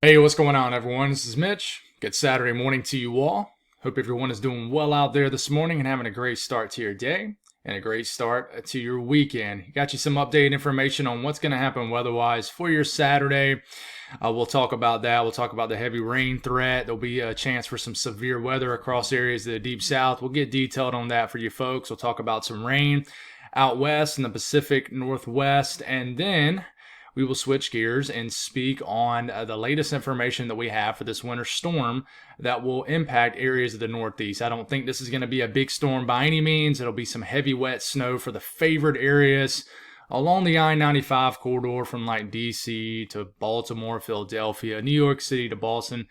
Hey, what's going on, everyone? This is Mitch. Good Saturday morning to you all. Hope everyone is doing well out there this morning and having a great start to your day and a great start to your weekend. Got you some updated information on what's going to happen weather-wise for your Saturday. We'll talk about that. We'll talk about the heavy rain threat. There'll be a chance for some severe weather across areas of the deep south. We'll get detailed on that for you folks. We'll talk about some rain out west in the Pacific Northwest, and then we will switch gears and speak on the latest information that we have for this winter storm that will impact areas of the Northeast. I don't think this is going to be a big storm by any means. It'll be some heavy, wet snow for the favored areas along the I-95 corridor from like D.C. to Baltimore, Philadelphia, New York City to Boston.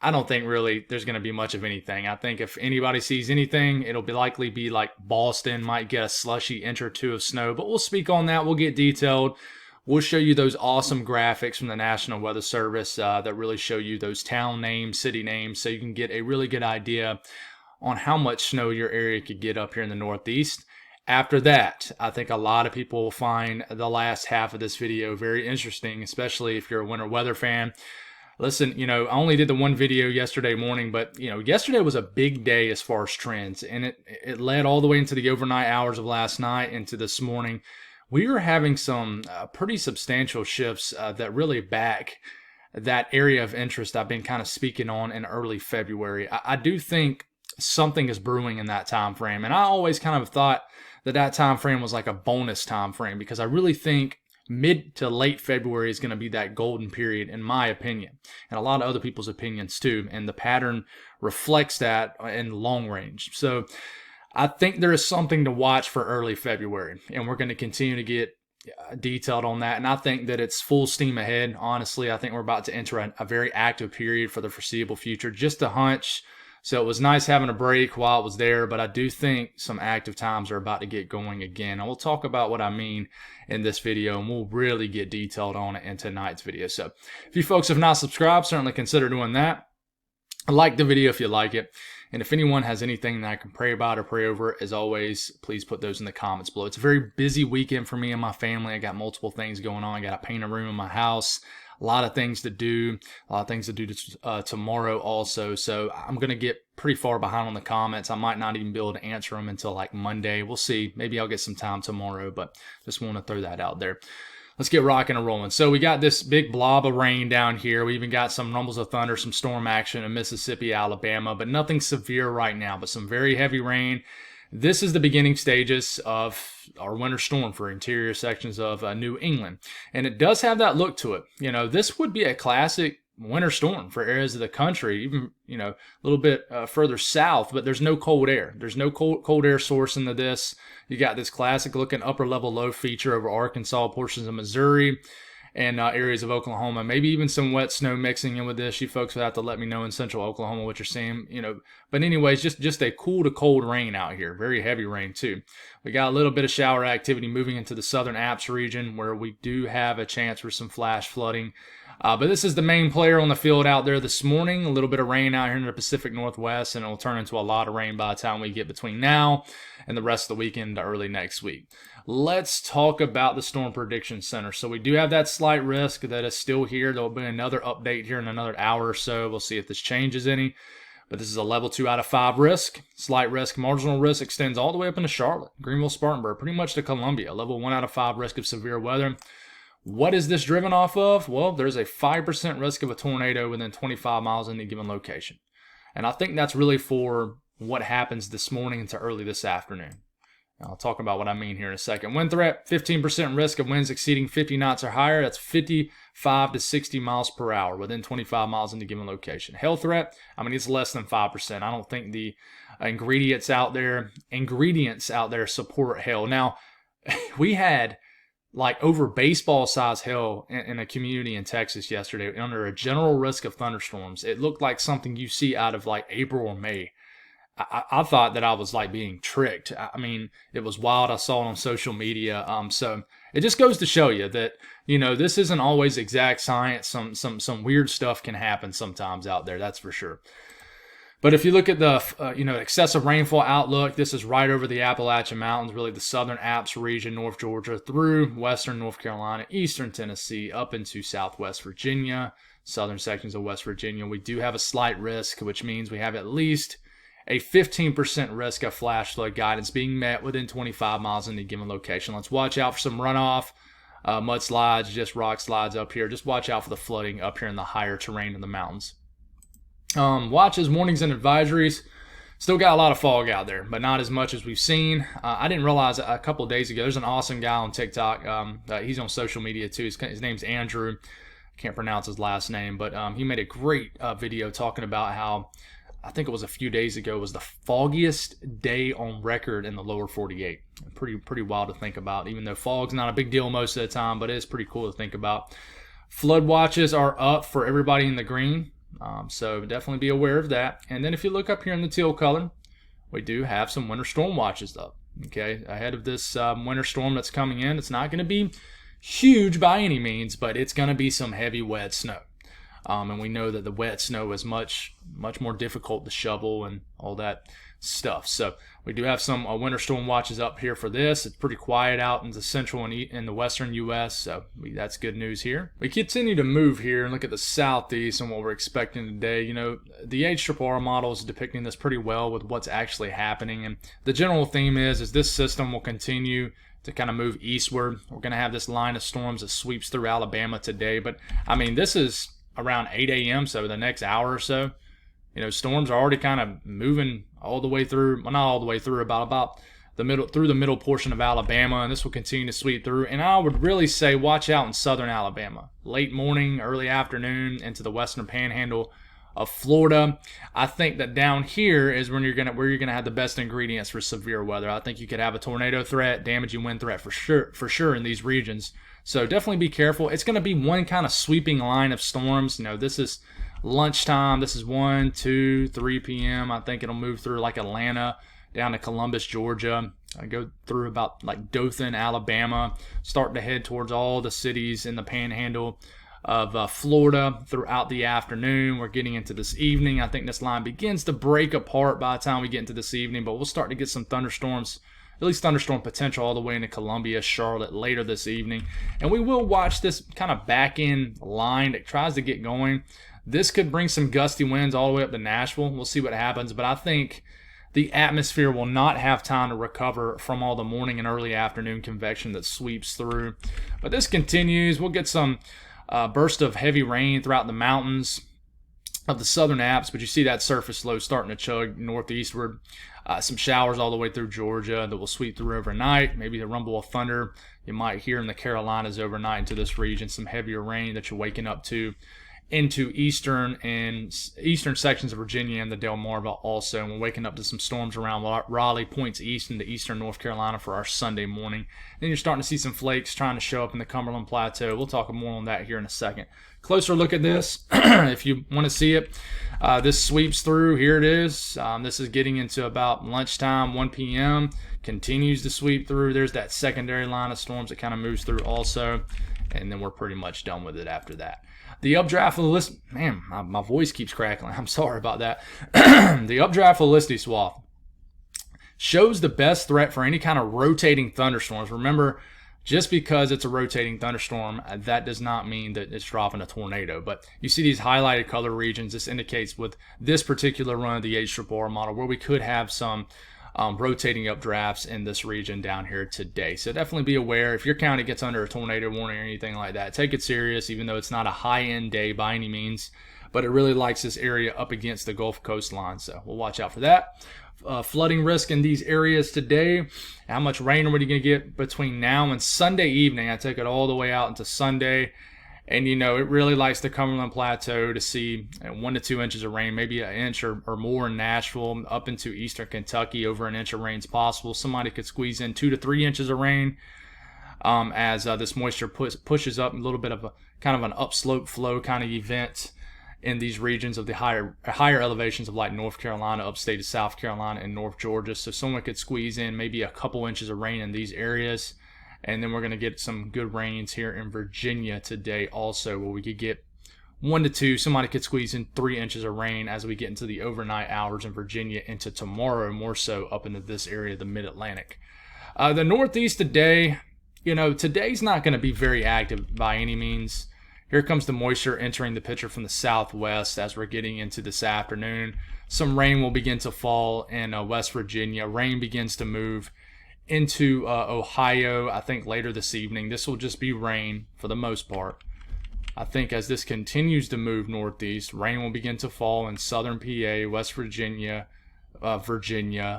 I don't think really there's going to be much of anything. I think if anybody sees anything, it'll likely be like Boston might get a slushy inch or two of snow. But we'll speak on that. We'll get detailed. We'll show you those awesome graphics from the National Weather Service that really show you those town names, city names, so you can get a really good idea on how much snow your area could get up here in the Northeast. After that, I think a lot of people will find the last half of this video very interesting, especially if you're a winter weather fan. Listen, I only did the one video yesterday morning, but, yesterday was a big day as far as trends, and it led all the way into the overnight hours of last night into this morning. We are having some pretty substantial shifts that really back that area of interest I've been kind of speaking on in early February. I do think something is brewing in that time frame, and I always kind of thought that time frame was like a bonus time frame because I really think mid to late February is going to be that golden period, in my opinion, and a lot of other people's opinions too, and the pattern reflects that in long range. So I think there is something to watch for early February, and we're going to continue to get detailed on that. And I think that it's full steam ahead. Honestly, I think we're about to enter a very active period for the foreseeable future. Just a hunch. So it was nice having a break while it was there, but I do think some active times are about to get going again. And we'll talk about what I mean in this video, and we'll really get detailed on it in tonight's video. So if you folks have not subscribed, certainly consider doing that. Like the video if you like it. And if anyone has anything that I can pray about or pray over, as always, please put those in the comments below. It's a very busy weekend for me and my family. I got multiple things going on. I got to paint a room in my house. A lot of things to do. A lot of things to do tomorrow also. So I'm going to get pretty far behind on the comments. I might not even be able to answer them until like Monday. We'll see. Maybe I'll get some time tomorrow, but just want to throw that out there. Let's get rocking and rolling. So we got this big blob of rain down here. We even got some rumbles of thunder, some storm action in Mississippi, Alabama, but nothing severe right now, but some very heavy rain. This is the beginning stages of our winter storm for interior sections of New England. And it does have that look to it. This would be a classic winter storm for areas of the country, even, a little bit further south, but there's no cold air. There's no cold air source into this. You got this classic looking upper level low feature over Arkansas, portions of Missouri, and areas of Oklahoma. Maybe even some wet snow mixing in with this. You folks will have to let me know in central Oklahoma what you're seeing, But anyways, just a cool to cold rain out here. Very heavy rain too. We got a little bit of shower activity moving into the southern Alps region where we do have a chance for some flash flooding. But this is the main player on the field out there this morning. A little bit of rain out here in the Pacific Northwest, and it'll turn into a lot of rain by the time we get between now and the rest of the weekend to early next week. Let's talk about the Storm Prediction Center. So we do have that slight risk that is still here. There'll be another update here in another hour or so. We'll see if this changes any. But this is a level 2 out of 5 risk. Slight risk. Marginal risk extends all the way up into Charlotte, Greenville, Spartanburg, pretty much to Columbia. Level 1 out of 5 risk of severe weather. What is this driven off of? Well, there's a 5% risk of a tornado within 25 miles in any given location. And I think that's really for what happens this morning into early this afternoon. I'll talk about what I mean here in a second. Wind threat, 15% risk of winds exceeding 50 knots or higher. That's 55 to 60 miles per hour within 25 miles in a given location. Hail threat, it's less than 5%. I don't think the ingredients out there support hail. Now, we had like over baseball size hail in a community in Texas yesterday under a general risk of thunderstorms. It looked like something you see out of like April or May. I thought that I was like being tricked. It was wild. I saw it on social media. So it just goes to show you that, this isn't always exact science. Some weird stuff can happen sometimes out there. That's for sure. But if you look at the excessive rainfall outlook, this is right over the Appalachian Mountains, really the southern Alps region, North Georgia, through western North Carolina, eastern Tennessee, up into southwest Virginia, southern sections of West Virginia. We do have a slight risk, which means we have at least a 15% risk of flash flood guidance being met within 25 miles in any given location. Let's watch out for some runoff, mudslides, just rock slides up here. Just watch out for the flooding up here in the higher terrain in the mountains. Watches, warnings, and advisories. Still got a lot of fog out there, but not as much as we've seen. I didn't realize a couple of days ago, there's an awesome guy on TikTok. He's on social media too. His name's Andrew. I can't pronounce his last name, but he made a great video talking about how, I think it was a few days ago, was the foggiest day on record in the lower 48. Pretty wild to think about, even though fog's not a big deal most of the time, but it is pretty cool to think about. Flood watches are up for everybody in the green. So definitely be aware of that. And then if you look up here in the teal color, we do have some winter storm watches up. Okay, ahead of this winter storm that's coming in. It's not going to be huge by any means, but it's going to be some heavy wet snow. And we know that the wet snow is much more difficult to shovel and all that stuff. So we do have some winter storm watches up here for this. It's pretty quiet out in the central and in the western U.S., so that's good news here. We continue to move here and look at the southeast and what we're expecting today. You know, the HRRR model is depicting this pretty well with what's actually happening, and the general theme is this system will continue to kind of move eastward. We're going to have this line of storms that sweeps through Alabama today, but I mean, this is around 8 a.m., so the next hour or so, you know, storms are already kind of moving all the way through, well, not all the way through, about the middle, through the middle portion of Alabama, and this will continue to sweep through. And I would really say watch out in southern Alabama, late morning, early afternoon, into the western panhandle of Florida. I think that down here is when where you're gonna have the best ingredients for severe weather. I think you could have a tornado threat, damaging wind threat for sure in these regions. So definitely be careful. It's going to be one kind of sweeping line of storms. You know, this is lunchtime. This is 1, 2, 3 p.m. I think it'll move through like Atlanta down to Columbus, Georgia. Go through about like Dothan, Alabama. Start to head towards all the cities in the panhandle of Florida throughout the afternoon. We're getting into this evening. I think this line begins to break apart by the time we get into this evening, but we'll start to get some thunderstorms, at least thunderstorm potential all the way into Columbia, Charlotte later this evening. And we will watch this kind of back end line that tries to get going. This could bring some gusty winds all the way up to Nashville. We'll see what happens, but I think the atmosphere will not have time to recover from all the morning and early afternoon convection that sweeps through. But this continues. We'll get some burst of heavy rain throughout the mountains of the southern Alps, but you see that surface low starting to chug northeastward. Some showers all the way through Georgia that will sweep through overnight. Maybe the rumble of thunder you might hear in the Carolinas overnight into this region. Some heavier rain that you're waking up to into eastern sections of Virginia and the Delmarva also. And we're waking up to some storms around Raleigh, points east into eastern North Carolina for our Sunday morning. Then you're starting to see some flakes trying to show up in the Cumberland Plateau. We'll talk more on that here in a second. Closer look at this if you want to see it. This sweeps through. Here it is. This is getting into about lunchtime, 1 p.m. Continues to sweep through. There's that secondary line of storms that kind of moves through also. And then we're pretty much done with it after that. The updraft of the list, man, my voice keeps crackling. I'm sorry about that. The updraft of the Listy Swath shows the best threat for any kind of rotating thunderstorms. Remember, just because it's a rotating thunderstorm, that does not mean that it's dropping a tornado. But you see these highlighted color regions. This indicates with this particular run of the HRRR model where we could have some rotating updrafts in this region down here today. So definitely be aware. If your county gets under a tornado warning or anything like that, take it serious, even though it's not a high-end day by any means. But it really likes this area up against the Gulf Coast line. So we'll watch out for that. Flooding risk in these areas today. How much rain are we going to get between now and Sunday evening? I take it all the way out into Sunday. And, you know, it really likes the Cumberland Plateau to see 1 to 2 inches of rain, maybe an inch or more in Nashville, up into eastern Kentucky, over an inch of rain is possible. Somebody could squeeze in 2 to 3 inches of rain as this moisture pushes up a little bit of a kind of an upslope flow kind of event in these regions of the higher elevations of like North Carolina, upstate of South Carolina, and North Georgia. So someone could squeeze in maybe a couple inches of rain in these areas. And then we're going to get some good rains here in Virginia today also, where we could get 1 to 2. Somebody could squeeze in 3 inches of rain as we get into the overnight hours in Virginia into tomorrow, more so up into this area, the mid-Atlantic. The Northeast today, you know, today's not going to be very active by any means. Here comes the moisture entering the picture from the southwest as we're getting into this afternoon. Some rain will begin to fall in West Virginia. Rain begins to move into Ohio, I think, later this evening. This will just be rain for the most part. I think as this continues to move northeast, rain will begin to fall in southern PA, West Virginia,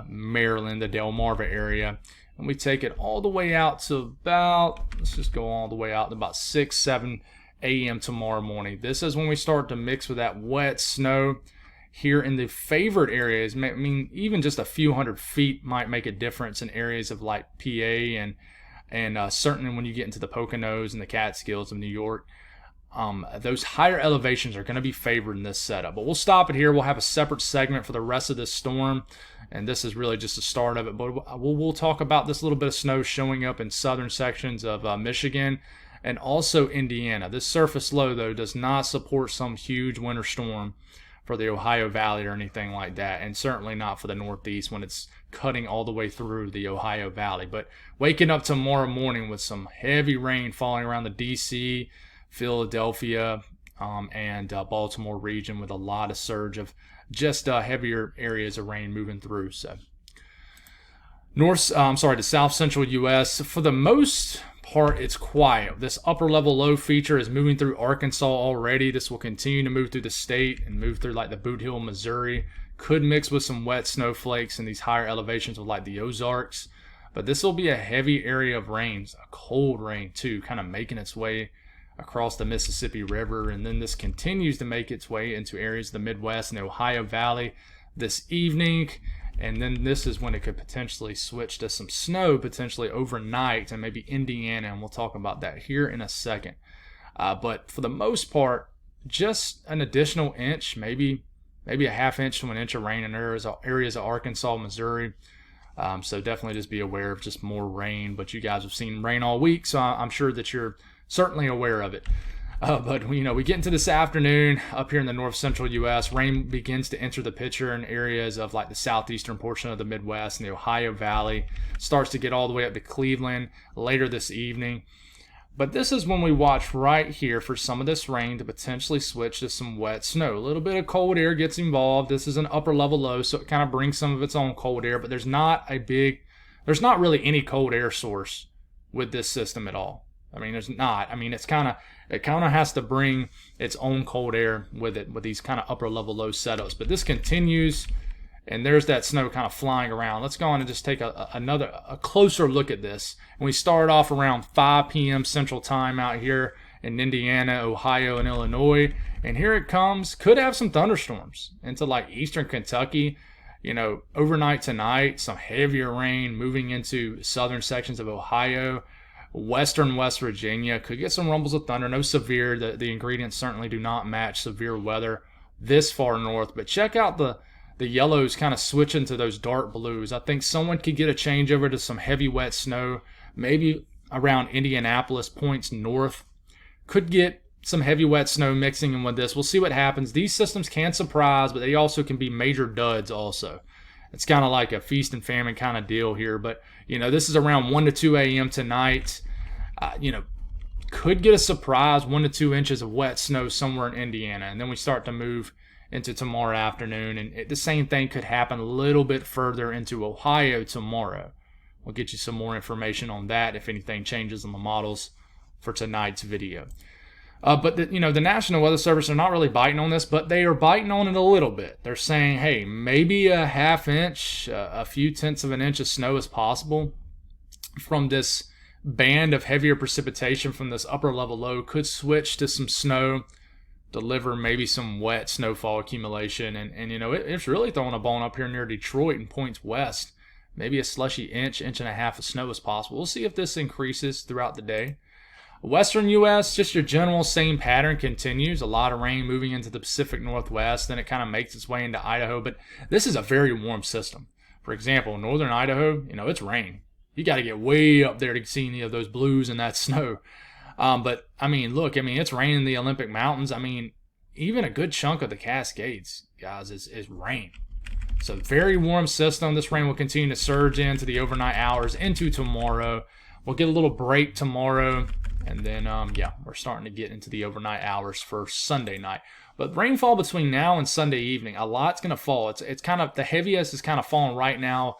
Maryland, the Delmarva area. And we take it all the way out to about, let's just go all the way out to about 6, 7 a.m. tomorrow morning. This is when we start to mix with that wet snow here in the favored areas. I mean, even just a few hundred feet might make a difference in areas of like PA and certainly when you get into the Poconos and the Catskills of New York. Those higher elevations are going to be favored in this setup. But we'll stop it here. We'll have a separate segment for the rest of this storm, and this is really just the start of it. But we'll talk about this little bit of snow showing up in southern sections of Michigan and also Indiana. This surface low, though, does not support some huge winter storm for the Ohio Valley or anything like that, and certainly not for the Northeast when it's cutting all the way through the Ohio Valley. But waking up tomorrow morning with some heavy rain falling around the D.C., Philadelphia, and Baltimore region with a lot of surge of just heavier areas of rain moving through. So the south central U.S., for the most part, it's quiet. This upper level low feature is moving through Arkansas already. This will continue to move through the state and move through like the Boot Hill, Missouri. Could mix with some wet snowflakes in these higher elevations of like the Ozarks. But this will be a heavy area of rains, a cold rain too, kind of making its way across the Mississippi River, and then this continues to make its way into areas of the Midwest and the Ohio Valley this evening, and then this is when it could potentially switch to some snow potentially overnight and maybe Indiana, and we'll talk about that here in a second. But for the most part, just an additional inch, maybe a half inch to an inch of rain in areas of Arkansas, Missouri. So definitely just be aware of just more rain, but you guys have seen rain all week, so I'm sure that you're certainly aware of it. But we get into this afternoon up here in the north central U.S. Rain begins to enter the picture in areas of like the southeastern portion of the Midwest and the Ohio Valley. Starts to get all the way up to Cleveland later this evening. But this is when we watch right here for some of this rain to potentially switch to some wet snow. A little bit of cold air gets involved. This is an upper level low, so it kind of brings some of its own cold air, but there's not really any cold air source with this system at all. I mean, there's not. I mean, it kind of has to bring its own cold air with it with these kind of upper level low setups. But this continues, and there's that snow kind of flying around. Let's go on and just take a closer look at this. And we start off around 5 p.m. Central Time out here in Indiana, Ohio, and Illinois. And here it comes. Could have some thunderstorms into like eastern Kentucky. Overnight tonight, some heavier rain moving into southern sections of Ohio. Western West Virginia could get some rumbles of thunder. No severe. The ingredients certainly do not match severe weather this far north. But check out the yellows kind of switching to those dark blues. I think someone could get a changeover to some heavy wet snow, maybe around Indianapolis points north. Could get some heavy wet snow mixing in with this. We'll see what happens. These systems can surprise, but they also can be major duds also. It's kind of like a feast and famine kind of deal here. But, this is around 1 to 2 a.m. tonight. Could get a surprise 1 to 2 inches of wet snow somewhere in Indiana. And then we start to move into tomorrow afternoon. And the same thing could happen a little bit further into Ohio tomorrow. We'll get you some more information on that if anything changes on the models for tonight's video. But the National Weather Service are not really biting on this, but they are biting on it a little bit. They're saying, hey, maybe a half inch, a few tenths of an inch of snow is possible from this band of heavier precipitation from this upper level low. Could switch to some snow, deliver maybe some wet snowfall accumulation. And it's really throwing a bone up here near Detroit and points west. Maybe a slushy inch and a half of snow is possible. We'll see if this increases throughout the day. Western U.S., just your general same pattern continues. A lot of rain moving into the Pacific Northwest. Then it kind of makes its way into Idaho. But this is a very warm system. For example, northern Idaho, it's rain. You got to get way up there to see any of those blues and that snow. But, it's raining in the Olympic Mountains. Even a good chunk of the Cascades, guys, is rain. So very warm system. This rain will continue to surge into the overnight hours into tomorrow. We'll get a little break tomorrow And then, yeah, we're starting to get into the overnight hours for Sunday night. But rainfall between now and Sunday evening, a lot's going to fall. It's kind of, the heaviest is kind of falling right now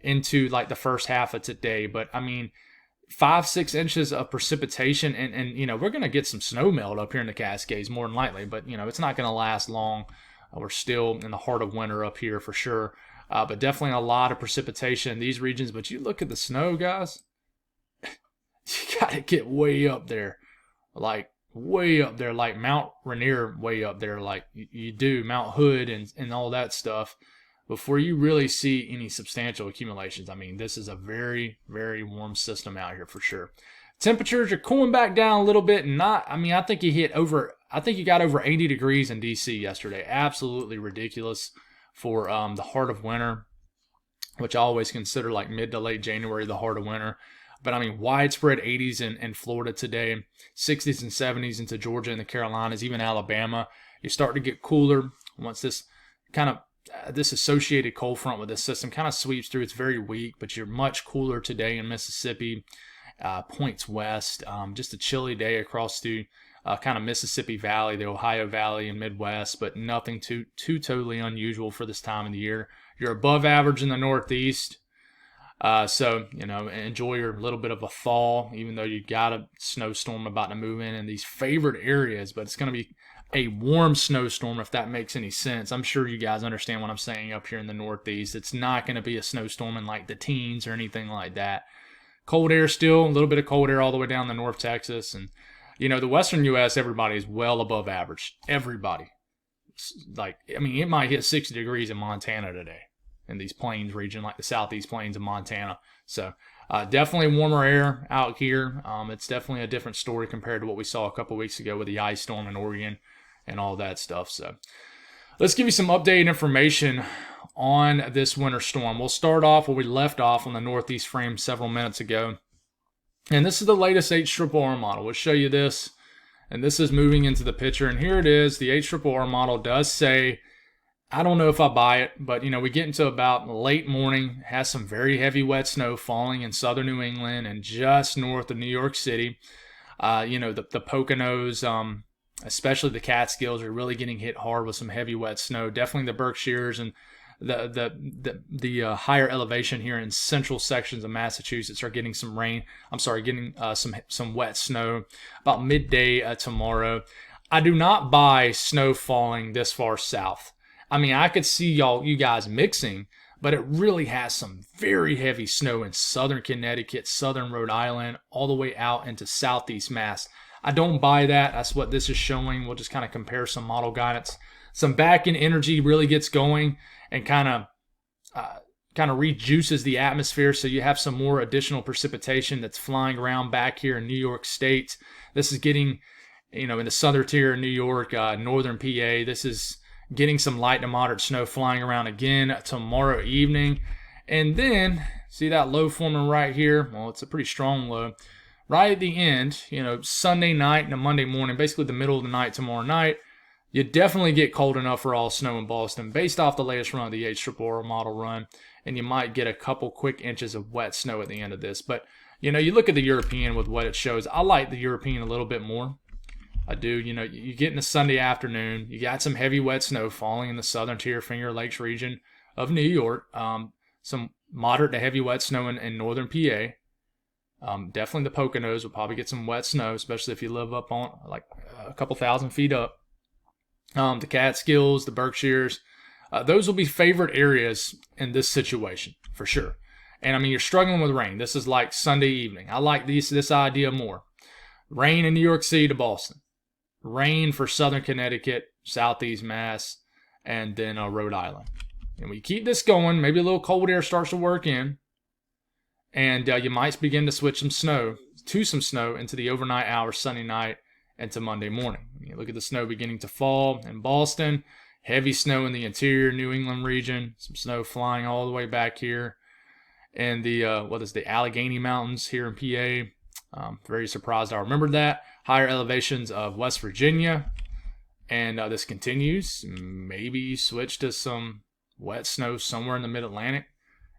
into like the first half of today. But I mean, 5-6 inches of precipitation, and you know, we're going to get some snow melt up here in the Cascades more than likely, but you know, it's not going to last long. We're still in the heart of winter up here for sure. But definitely a lot of precipitation in these regions. But you look at the snow, guys, you got to get way up there. Like way up there, like Mount Rainier way up there, like you do Mount Hood and all that stuff, before you really see any substantial accumulations. I mean, this is a very, very warm system out here for sure. Temperatures are cooling back down a little bit, and I think you got over 80 degrees in DC yesterday. Absolutely ridiculous for the heart of winter, which I always consider like mid to late January the heart of winter. But I mean, widespread 80s in Florida today, 60s and 70s into Georgia and the Carolinas, even Alabama. You start to get cooler once this associated cold front with this system kind of sweeps through. It's very weak, but you're much cooler today in Mississippi, points west. Just a chilly day across through kind of Mississippi Valley, the Ohio Valley, and Midwest, but nothing too totally unusual for this time of the year. You're above average in the Northeast. So, you know, enjoy your little bit of a thaw, even though you got a snowstorm about to move in these favored areas, but it's going to be a warm snowstorm, if that makes any sense. I'm sure you guys understand what I'm saying up here in the Northeast. It's not going to be a snowstorm in like the teens or anything like that. Cold air still, a little bit of cold air all the way down to North Texas. And, you know, the Western U.S., everybody is well above average. Everybody. Like, I mean, it might hit 60 degrees in Montana today, in these plains region, like the southeast plains of Montana. So definitely warmer air out here. It's definitely a different story compared to what we saw a couple weeks ago with the ice storm in Oregon and all that stuff. So let's give you some updated information on this winter storm. We'll start off where we left off on the northeast frame several minutes ago. And this is the latest HRRR model. We'll show you this. And this is moving into the picture. And here it is. The HRRR model does say, I don't know if I buy it, but, you know, we get into about late morning, has some very heavy wet snow falling in southern New England and just north of New York City. You know, the Poconos, especially the Catskills, are really getting hit hard with some heavy wet snow. Definitely the Berkshires and the higher elevation here in central sections of Massachusetts are getting some rain. I'm sorry, getting some wet snow about midday tomorrow. I do not buy snow falling this far south. I mean, I could see you guys mixing, but it really has some very heavy snow in southern Connecticut, southern Rhode Island, all the way out into southeast Mass. I don't buy that. That's what this is showing. We'll just kind of compare some model guidance. Some back-end energy really gets going and kind of rejuices the atmosphere, so you have some more additional precipitation that's flying around back here in New York State. This is getting, you know, in the southern tier of New York, northern PA. This is getting some light to moderate snow flying around again tomorrow evening. And then, see that low forming right here? Well, it's a pretty strong low. Right at the end, you know, Sunday night and Monday morning, basically the middle of the night tomorrow night, you definitely get cold enough for all snow in Boston based off the latest run of the HRRR model run. And you might get a couple quick inches of wet snow at the end of this. But, you know, you look at the European with what it shows. I like the European a little bit more. I do. You know, you get in the Sunday afternoon, you got some heavy wet snow falling in the southern tier Finger Lakes region of New York. Some moderate to heavy wet snow in northern PA. Definitely the Poconos will probably get some wet snow, especially if you live up on like a couple thousand feet up. The Catskills, the Berkshires, those will be favorite areas in this situation for sure. And I mean, you're struggling with rain. This is like Sunday evening. I like this idea more. Rain in New York City to Boston. Rain for southern Connecticut, southeast Mass, and then Rhode Island. And we keep this going. Maybe a little cold air starts to work in. And you might begin to switch some snow into the overnight hours, Sunday night, and to Monday morning. You look at the snow beginning to fall in Boston. Heavy snow in the interior New England region. Some snow flying all the way back here. And the Allegheny Mountains here in PA. Very surprised I remembered that. Higher elevations of West Virginia. And this continues. Maybe switch to some wet snow somewhere in the mid-Atlantic.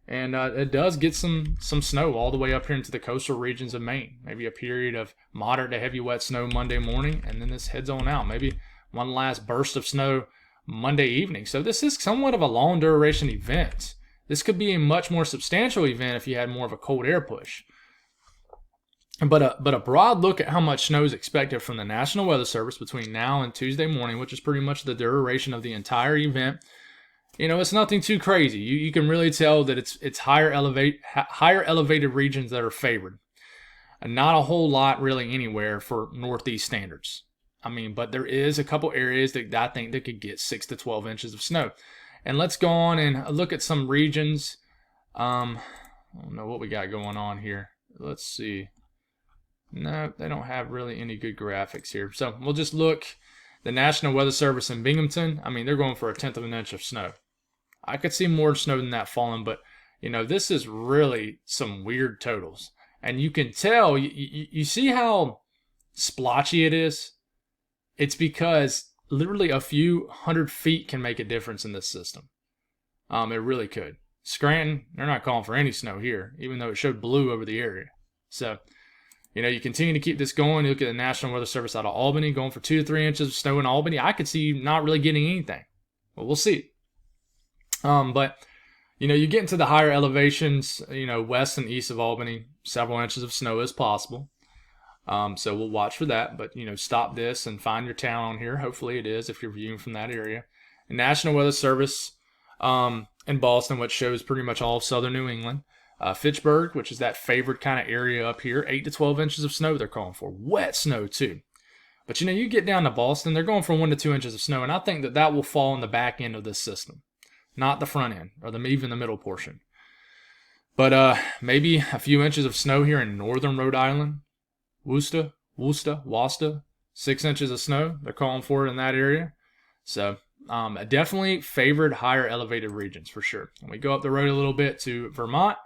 And it does get some snow all the way up here into the coastal regions of Maine. Maybe a period of moderate to heavy wet snow Monday morning, and then this heads on out. Maybe one last burst of snow Monday evening. So this is somewhat of a long duration event. This could be a much more substantial event if you had more of a cold air push. But a broad look at how much snow is expected from the National Weather Service between now and Tuesday morning, which is pretty much the duration of the entire event. You know, it's nothing too crazy. You can really tell that it's higher elevated regions that are favored. And not a whole lot really anywhere for Northeast standards. I mean, but there is a couple areas that I think that could get 6 to 12 inches of snow. And let's go on and look at some regions. I don't know what we got going on here. Let's see. No, they don't have really any good graphics here. So we'll just look. The National Weather Service in Binghamton, I mean, they're going for 1/10 of an inch of snow. I could see more snow than that falling, but, you know, this is really some weird totals. And you can tell, you see how splotchy it is? It's because literally a few hundred feet can make a difference in this system. It really could. Scranton, they're not calling for any snow here, even though it showed blue over the area. So, you know, you continue to keep this going. You look at the National Weather Service out of Albany, going for 2 to 3 inches of snow in Albany. I could see not really getting anything. Well, we'll see. But, you know, you get into the higher elevations, you know, west and east of Albany, several inches of snow is possible. So we'll watch for that. But, you know, stop this and find your town on here. Hopefully it is if you're viewing from that area. And National Weather Service in Boston, which shows pretty much all of southern New England. Fitchburg, which is that favored kind of area up here, 8 to 12 inches of snow they're calling for. Wet snow, too. But, you know, you get down to Boston, they're going for 1 to 2 inches of snow, and I think that that will fall in the back end of this system, not the front end, or even the middle portion. But maybe a few inches of snow here in northern Rhode Island, Worcester, 6 inches of snow. They're calling for it in that area. So definitely favored higher elevated regions for sure. When we go up the road a little bit to Vermont,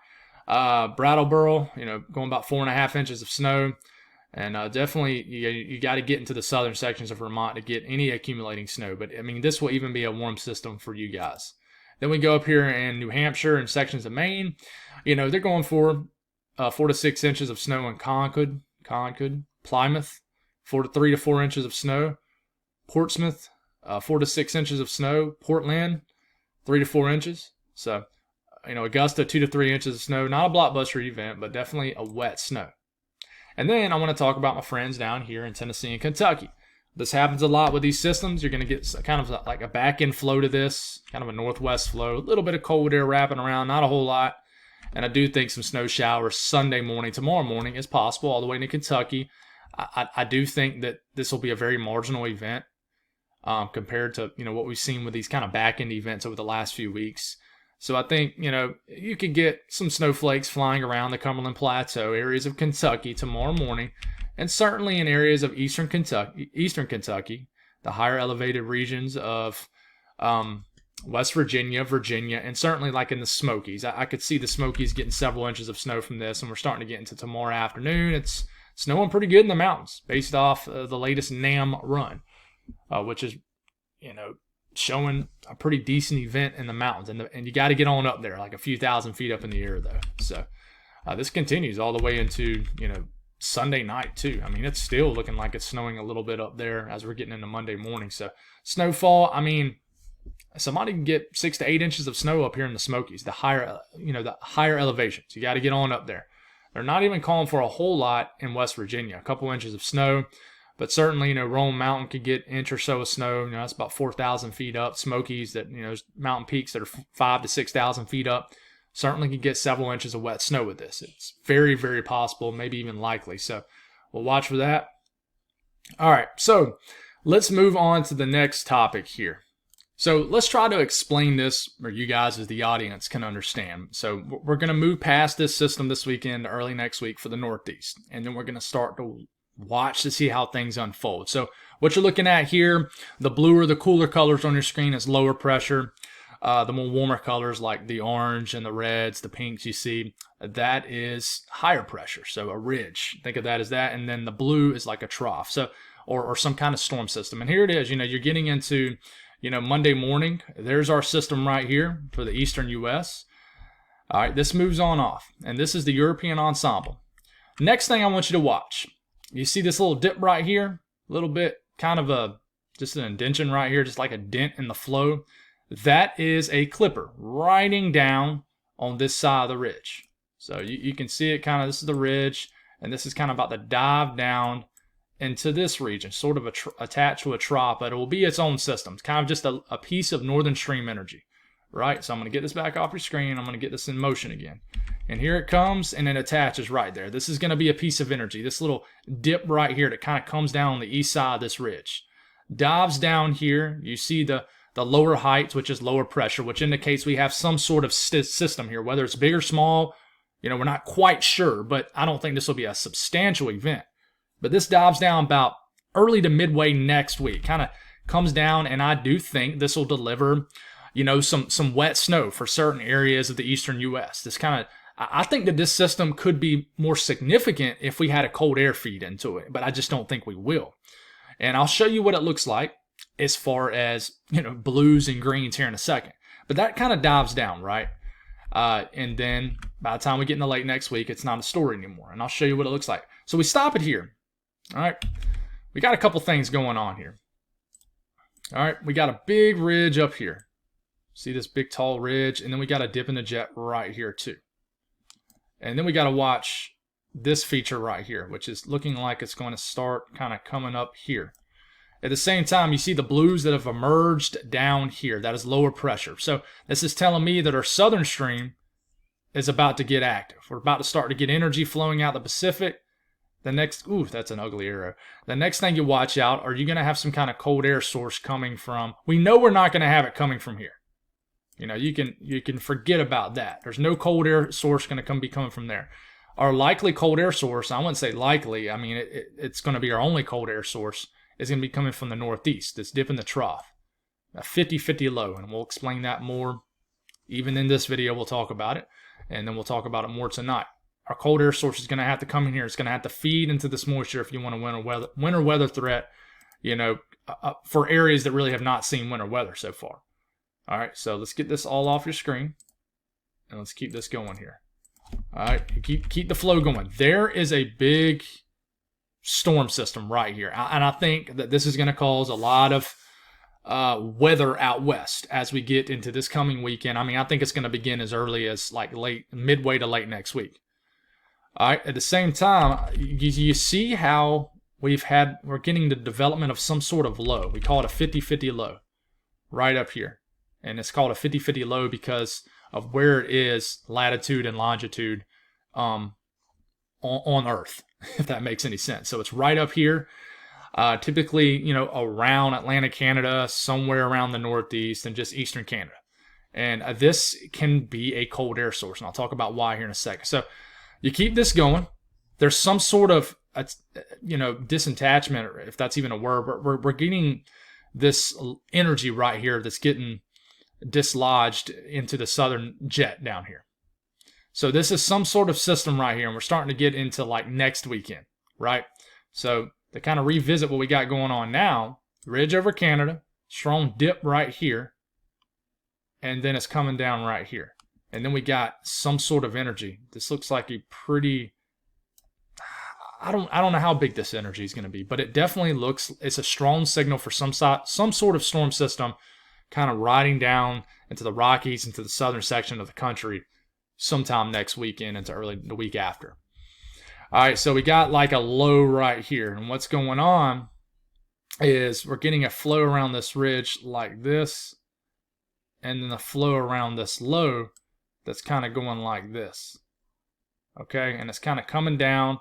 Brattleboro, you know, going about 4.5 inches of snow. And definitely you got to get into the southern sections of Vermont to get any accumulating snow. But, I mean, this will even be a warm system for you guys. Then we go up here in New Hampshire and sections of Maine. You know, they're going for 4 to 6 inches of snow in Concord, Plymouth, 3 to 4 inches of snow. Portsmouth, 4 to 6 inches of snow. Portland, 3 to 4 inches. So, you know, Augusta, 2 to 3 inches of snow. Not a blockbuster event, but definitely a wet snow. And then I want to talk about my friends down here in Tennessee and Kentucky. This happens a lot with these systems. You're going to get kind of like a back-end flow to this, kind of a northwest flow, a little bit of cold air wrapping around, not a whole lot. And I do think some snow showers Sunday morning, tomorrow morning is possible all the way into Kentucky. I do think that this will be a very marginal event compared to, you know, what we've seen with these kind of back-end events over the last few weeks. So I think, you know, you could get some snowflakes flying around the Cumberland Plateau, areas of Kentucky tomorrow morning, and certainly in areas of eastern Kentucky, the higher elevated regions of West Virginia, and certainly like in the Smokies. I could see the Smokies getting several inches of snow from this, and we're starting to get into tomorrow afternoon. It's snowing pretty good in the mountains based off the latest NAM run, which is, you know, showing a pretty decent event in the mountains. And you got to get on up there, like a few thousand feet up in the air, though. So this continues all the way into, you know, Sunday night, too. I mean, it's still looking like it's snowing a little bit up there as we're getting into Monday morning. So snowfall, I mean, somebody can get 6 to 8 inches of snow up here in the Smokies, the higher elevations. You got to get on up there. They're not even calling for a whole lot in West Virginia, a couple inches of snow. But certainly, you know, Rome Mountain could get an inch or so of snow. You know, that's about 4,000 feet up. Smokies, that, you know, mountain peaks that are 5,000 to 6,000 feet up, certainly could get several inches of wet snow with this. It's very, very possible, maybe even likely. So we'll watch for that. All right, so let's move on to the next topic here. So let's try to explain this, or you guys as the audience can understand. So we're going to move past this system this weekend, early next week for the Northeast, and then we're going to start to watch to see how things unfold. So what you're looking at here, the bluer, the cooler colors on your screen is lower pressure. The more warmer colors like the orange and the reds, the pinks you see, that is higher pressure. So a ridge, think of that as that. And then the blue is like a trough, so or some kind of storm system. And here it is, you know, you're getting into, you know, Monday morning. There's our system right here for the eastern U.S. All right, this moves on off, and this is the European ensemble. Next thing I want you to watch, you see this little dip right here, a little bit kind of just an indentation right here, just like a dent in the flow. That is a clipper riding down on this side of the ridge. So you can see it kind of, this is the ridge, and this is kind of about to dive down into this region, sort of attached to a trough, but it will be its own system. It's kind of just a piece of northern stream energy, right? So I'm going to get this back off your screen. I'm going to get this in motion again. And here it comes, and it attaches right there. This is going to be a piece of energy, this little dip right here that kind of comes down on the east side of this ridge. Dives down here. You see the lower heights, which is lower pressure, which indicates we have some sort of system here, whether it's big or small. You know, we're not quite sure, but I don't think this will be a substantial event. But this dives down about early to midway next week, kind of comes down, and I do think this will deliver, you know, some wet snow for certain areas of the eastern U.S. This kind of, I think that this system could be more significant if we had a cold air feed into it, but I just don't think we will. And I'll show you what it looks like as far as, you know, blues and greens here in a second. But that kind of dives down, right? And then by the time we get into late next week, it's not a story anymore. And I'll show you what it looks like. So we stop it here. All right. We got a couple things going on here. All right. We got a big ridge up here. See this big tall ridge? And then we got a dip in the jet right here too. And then we got to watch this feature right here, which is looking like it's going to start kind of coming up here. At the same time, you see the blues that have emerged down here. That is lower pressure. So this is telling me that our southern stream is about to get active. We're about to start to get energy flowing out the Pacific. The next, ooh, that's an ugly arrow. The next thing you watch out, are you going to have some kind of cold air source coming from? We know we're not going to have it coming from here. You know, you can forget about that. There's no cold air source going to be coming from there. Our likely cold air source, I wouldn't say likely, I mean, it's going to be our only cold air source, is going to be coming from the northeast. This dip in the trough, a 50-50 low, and we'll explain that more. Even in this video, we'll talk about it, and then we'll talk about it more tonight. Our cold air source is going to have to come in here. It's going to have to feed into this moisture if you want a winter weather threat, you know, for areas that really have not seen winter weather so far. All right, so let's get this all off your screen, and let's keep this going here. All right, keep the flow going. There is a big storm system right here, and I think that this is going to cause a lot of weather out west as we get into this coming weekend. I mean, I think it's going to begin as early as like midway to late next week. All right, at the same time, you see how we're getting the development of some sort of low. We call it a 50-50 low right up here, and it's called a 50-50 low because of where it is latitude and longitude on Earth, if that makes any sense. So it's right up here, typically, you know, around Atlantic Canada, somewhere around the Northeast and just Eastern Canada. And this can be a cold air source, and I'll talk about why here in a second. So you keep this going. There's some sort of, you know, disattachment, if that's even a word. We're getting this energy right here that's getting dislodged into the southern jet down here. So this is some sort of system right here, and we're starting to get into like next weekend, right? So to kind of revisit what we got going on now, ridge over Canada, strong dip right here, and then it's coming down right here. And then we got some sort of energy. This looks like a pretty, I don't know how big this energy is going to be, but it definitely looks, it's a strong signal for some sort of storm system kind of riding down into the Rockies, into the southern section of the country sometime next weekend into early the week after. All right, so we got like a low right here. And what's going on is we're getting a flow around this ridge like this, and then a flow around this low that's kind of going like this. Okay, and it's kind of coming down,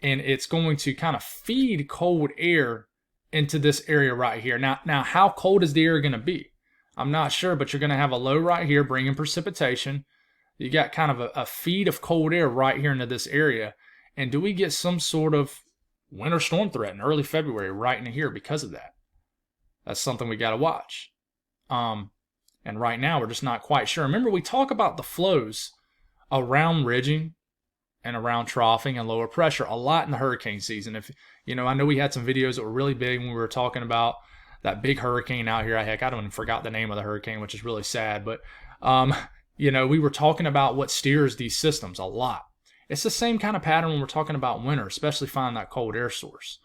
and it's going to kind of feed cold air into this area right here. Now, how cold is the air going to be? I'm not sure, but you're going to have a low right here bringing precipitation. You got kind of a feed of cold air right here into this area. And do we get some sort of winter storm threat in early February right into here because of that? That's something we got to watch. And right now, we're just not quite sure. Remember, we talk about the flows around ridging and around troughing and lower pressure a lot in the hurricane season. If you know, I know we had some videos that were really big when we were talking about that big hurricane out here. Heck, I don't even forgot the name of the hurricane, which is really sad. But we were talking about what steers these systems a lot. It's the same kind of pattern when we're talking about winter, especially finding that cold air source.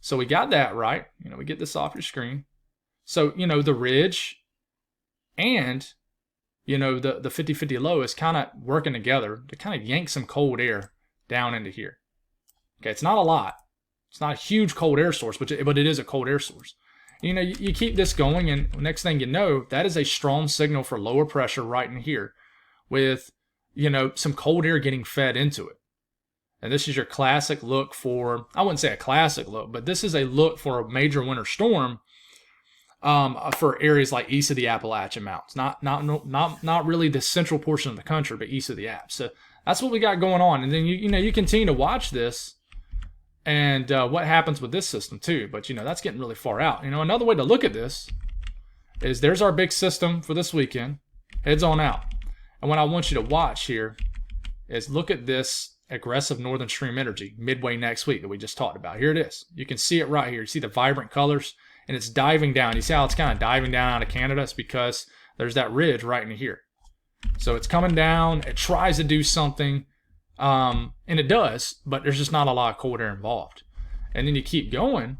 So we got that right. We get this off your screen. So, the ridge and, the 50-50 low is kind of working together to kind of yank some cold air down into here. Okay, it's not a lot. It's not a huge cold air source, but it is a cold air source. You keep this going, and next thing you know, that is a strong signal for lower pressure right in here with, some cold air getting fed into it. And this is your classic look for, I wouldn't say a classic look, but this is a look for a major winter storm for areas like east of the Appalachian Mountains. Not really the central portion of the country, but east of the Apps. So that's what we got going on. And then, you continue to watch this and what happens with this system too. But, that's getting really far out. Another way to look at this is there's our big system for this weekend. Heads on out. And what I want you to watch here is look at this aggressive northern stream energy midway next week that we just talked about. Here it is. You can see it right here. You see the vibrant colors, and it's diving down. You see how it's kind of diving down out of Canada? It's because there's that ridge right in here. So it's coming down. It tries to do something, and it does, but there's just not a lot of cold air involved. And then you keep going.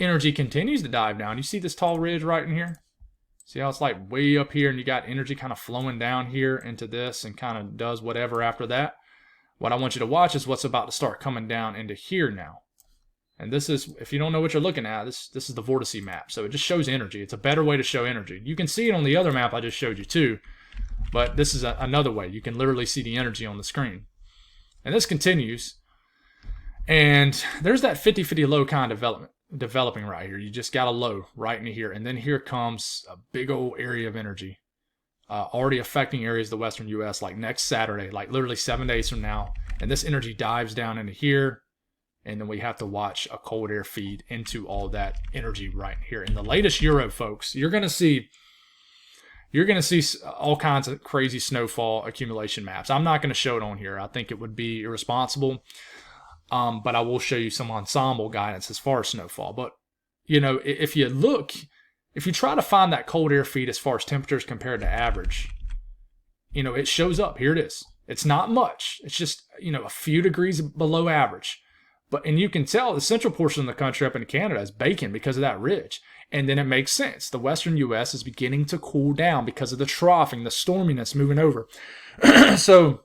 Energy continues to dive down. You see this tall ridge right in here? See how it's like way up here, and you got energy kind of flowing down here into this and kind of does whatever after that. What I want you to watch is what's about to start coming down into here now. And this is, if you don't know what you're looking at, this is the vortice map. So it just shows energy. It's a better way to show energy. You can see it on the other map I just showed you too, but this is another way. You can literally see the energy on the screen. And this continues. And there's that 50-50 low kind of developing right here. You just got a low right into here. And then here comes a big old area of energy. Already affecting areas of the western U.S. like next Saturday, like literally 7 days from now. And this energy dives down into here. And then we have to watch a cold air feed into all that energy right here. In the latest Euro, folks, you're going to see all kinds of crazy snowfall accumulation maps. I'm not going to show it on here. I think it would be irresponsible. But I will show you some ensemble guidance as far as snowfall. But, if you try to find that cold air feed as far as temperatures compared to average, it shows up. Here it is. It's not much. It's just, a few degrees below average. And you can tell the central portion of the country up in Canada is baking because of that ridge. And then it makes sense. The western U.S. is beginning to cool down because of the troughing, the storminess moving over. So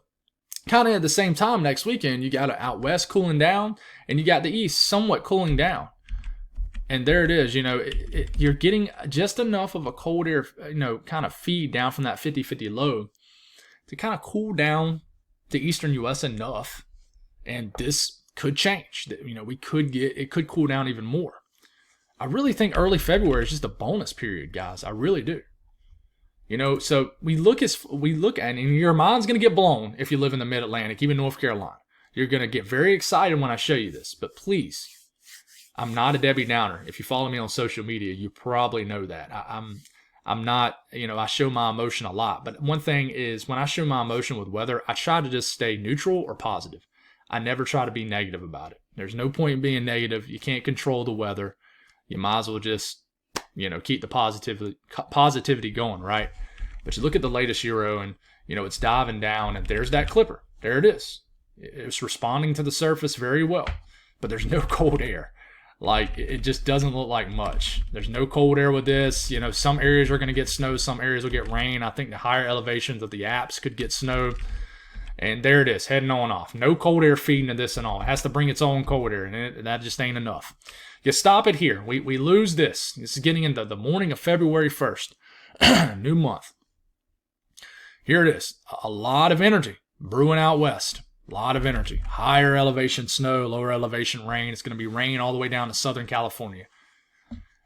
kind of at the same time next weekend, you got out west cooling down, and you got the east somewhat cooling down. And there it is, you're getting just enough of a cold air, kind of feed down from that 50-50 low to kind of cool down the eastern U.S. enough. And this could change. It could cool down even more. I really think early February is just a bonus period, guys. I really do. So we look at, and your mind's going to get blown if you live in the Mid-Atlantic, even North Carolina. You're going to get very excited when I show you this, but please, I'm not a Debbie Downer. If you follow me on social media, you probably know that. I'm not, I show my emotion a lot, but one thing is when I show my emotion with weather, I try to just stay neutral or positive. I never try to be negative about it. There's no point in being negative. You can't control the weather. You might as well just, keep the positivity going, right? But you look at the latest Euro and, it's diving down, and there's that clipper. There it is. It's responding to the surface very well, but there's no cold air. Like, it just doesn't look like much. There's no cold air with this. Some areas are going to get snow. Some areas will get rain. I think the higher elevations of the Apps could get snow. And there it is, heading on off. No cold air feeding to this and all. It has to bring its own cold air, and that just ain't enough. You stop it here. We lose this. This is getting into the morning of February 1st. New month. Here it is. A lot of energy brewing out west. A lot of energy. Higher elevation snow, lower elevation rain. It's going to be rain all the way down to Southern California.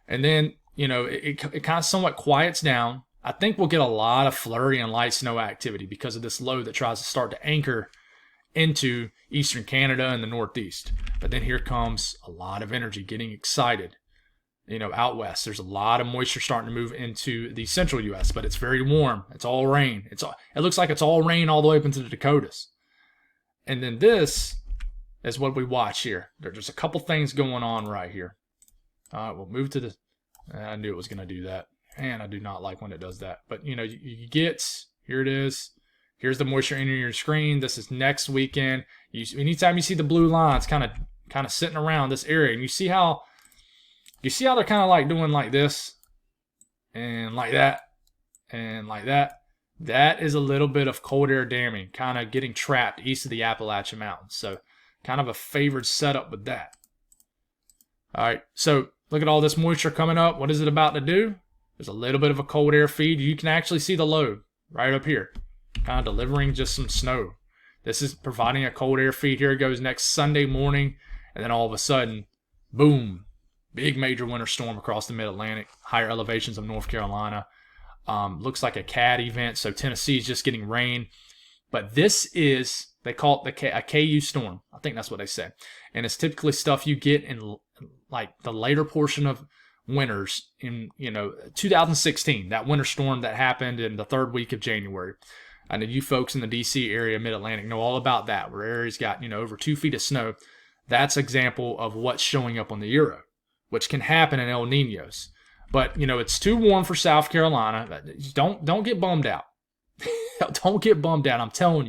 And then, it kind of somewhat quiets down. I think we'll get a lot of flurry and light snow activity because of this low that tries to start to anchor into eastern Canada and the northeast. But then here comes a lot of energy getting excited, out west. There's a lot of moisture starting to move into the central U.S., but it's very warm. It's all rain. It looks like it's all rain all the way up into the Dakotas. And then this is what we watch here. There's a couple things going on right here. All right, we'll move to the... I knew it was going to do that. And I do not like when it does that. But, you get... Here it is. Here's the moisture entering your screen. This is next weekend. Anytime you see the blue lines kind of sitting around this area, and you see how they're kind of like doing like this and like that and like that. That is a little bit of cold air damming, kind of getting trapped east of the Appalachian Mountains. So kind of a favored setup with that. All right, so look at all this moisture coming up. What is it about to do? There's a little bit of a cold air feed. You can actually see the load right up here, kind of delivering just some snow. This is providing a cold air feed. Here it goes next Sunday morning, and then all of a sudden, boom, big major winter storm across the mid-Atlantic, higher elevations of North Carolina. Looks like a CAD event, so Tennessee's just getting rain. But this is, they call it a KU storm. I think that's what they say. And it's typically stuff you get in like the later portion of winters in, 2016, that winter storm that happened in the third week of January. I know you folks in the D.C. area, Mid-Atlantic, know all about that, where areas got, over 2 feet of snow. That's an example of what's showing up on the Euro, which can happen in El Niños. But, it's too warm for South Carolina. Don't get bummed out. Don't get bummed out. I'm telling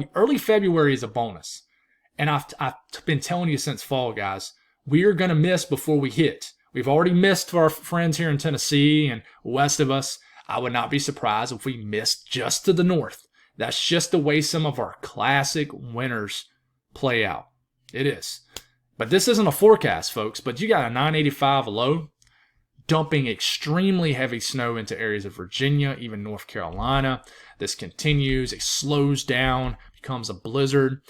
you, early February is a bonus. And I've been telling you since fall, guys, we are going to miss before we hit. We've already missed for our friends here in Tennessee and west of us. I would not be surprised if we missed just to the north. That's just the way some of our classic winters play out. It is. But this isn't a forecast, folks, but you got a 985 low, dumping extremely heavy snow into areas of Virginia, even North Carolina. This continues. It slows down, becomes a blizzard,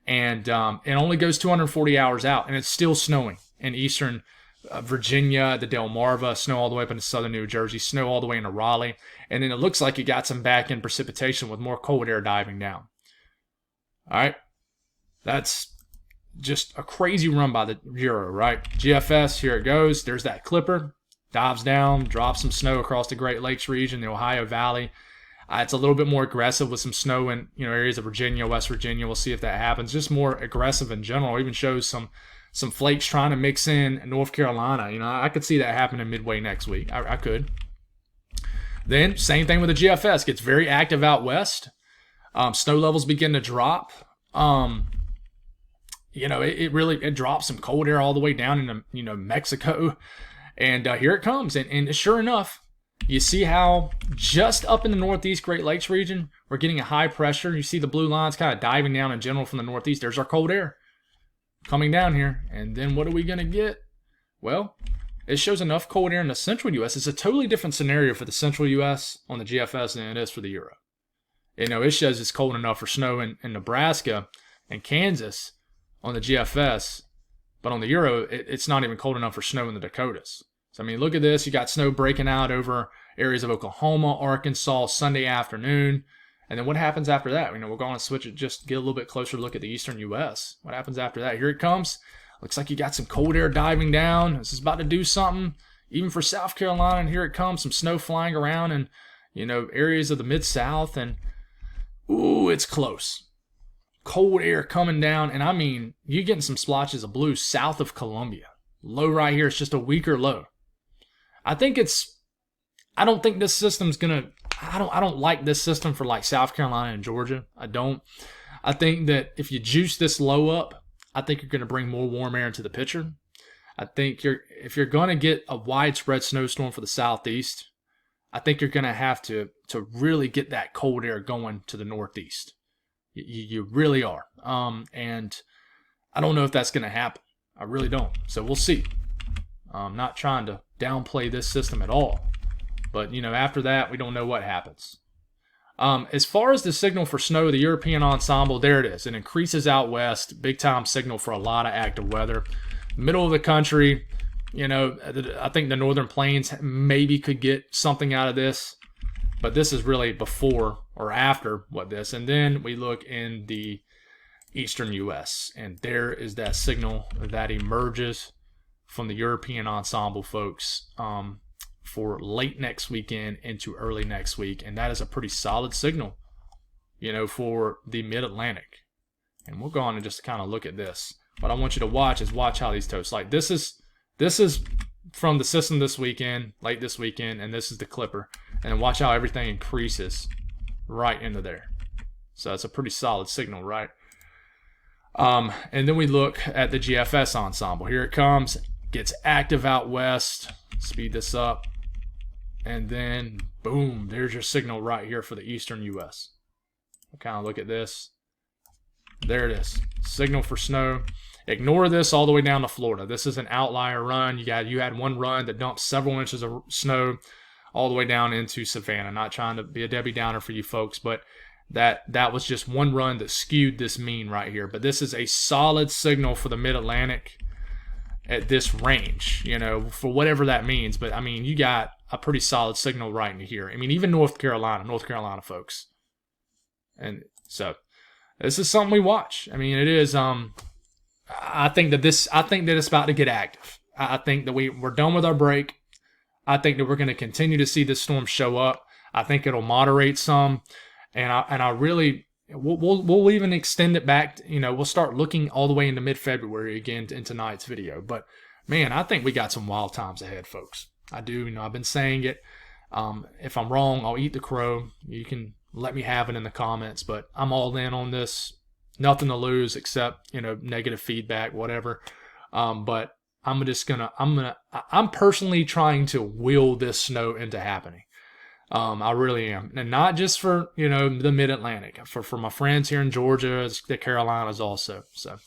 and it only goes 240 hours out, and it's still snowing in eastern Virginia, the Delmarva, snow all the way up into southern New Jersey, snow all the way into Raleigh, and then it looks like you got some back-end precipitation with more cold air diving down. All right, that's just a crazy run by the Euro, right? GFS, here it goes. There's that clipper. Dives down, drops some snow across the Great Lakes region, the Ohio Valley. It's a little bit more aggressive with some snow in areas of Virginia, West Virginia. We'll see if that happens. Just more aggressive in general. Even shows some flakes trying to mix in North Carolina. I could see that happening midway next week. I could. Then same thing with the GFS. Gets very active out west. Snow levels begin to drop. It drops some cold air all the way down into Mexico. And here it comes. And sure enough, you see how just up in the northeast Great Lakes region, we're getting a high pressure. You see the blue lines kind of diving down in general from the northeast. There's our cold air coming down here. And then what are we going to get? Well, it shows enough cold air in the central U.S. It's a totally different scenario for the central U.S. on the GFS than it is for the Euro. It shows it's cold enough for snow in Nebraska and Kansas on the GFS. But on the Euro, it's not even cold enough for snow in the Dakotas. So, look at this. You got snow breaking out over areas of Oklahoma, Arkansas, Sunday afternoon. And then what happens after that? We're going to switch it, just get a little bit closer look at the eastern U.S. What happens after that? Here it comes. Looks like you got some cold air diving down. This is about to do something. Even for South Carolina, and here it comes. Some snow flying around in, areas of the Mid-South. And, ooh, it's close. Cold air coming down, and you're getting some splotches of blue south of Columbia. Low right here, it's just a weaker low. I don't think this system's gonna, I don't like this system for like South Carolina and Georgia. I don't. I think that if you juice this low up, I think you're gonna bring more warm air into the picture. I think if you're gonna get a widespread snowstorm for the southeast, I think you're gonna have to really get that cold air going to the northeast. You really are. And I don't know if that's going to happen. I really don't. So we'll see. I'm not trying to downplay this system at all. But, after that, we don't know what happens. As far as the signal for snow, the European ensemble, there it is. It increases out west. Big time signal for a lot of active weather. Middle of the country, I think the northern plains maybe could get something out of this. But this is really before or after what this. And then we look in the eastern U.S. And there is that signal that emerges from the European ensemble, folks, for late next weekend into early next week. And that is a pretty solid signal, for the mid-Atlantic. And we'll go on and just kind of look at this. What I want you to watch how these toast. Like this is from the system this weekend, late this weekend, and this is the clipper. And then watch how everything increases right into there. So that's a pretty solid signal, right? And then we look at the GFS ensemble. Here it comes, gets active out west. Speed this up. And then, boom, there's your signal right here for the eastern U.S. Kind of look at this. There it is. Signal for snow. Ignore this all the way down to Florida. This is an outlier run. You had one run that dumped several inches of snow all the way down into Savannah. Not trying to be a Debbie Downer for you folks, but that was just one run that skewed this mean right here. But this is a solid signal for the Mid-Atlantic at this range, for whatever that means. But, I mean, you got a pretty solid signal right in here. I mean, even North Carolina folks. And so this is something we watch. I mean, it is. I think that it's about to get active. I think that we're done with our break. I think that we're going to continue to see this storm show up. I think it'll moderate some, and I really we'll even extend it back. We'll start looking all the way into mid-February again in tonight's video. But man, I think we got some wild times ahead, folks. I do. I've been saying it. If I'm wrong, I'll eat the crow. You can let me have it in the comments, but I'm all in on this. Nothing to lose except, negative feedback, whatever. But I'm personally trying to will this snow into happening. I really am. And not just for, the Mid-Atlantic, for my friends here in Georgia, the Carolinas also. So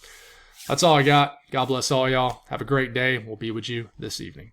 that's all I got. God bless all y'all. Have a great day. We'll be with you this evening.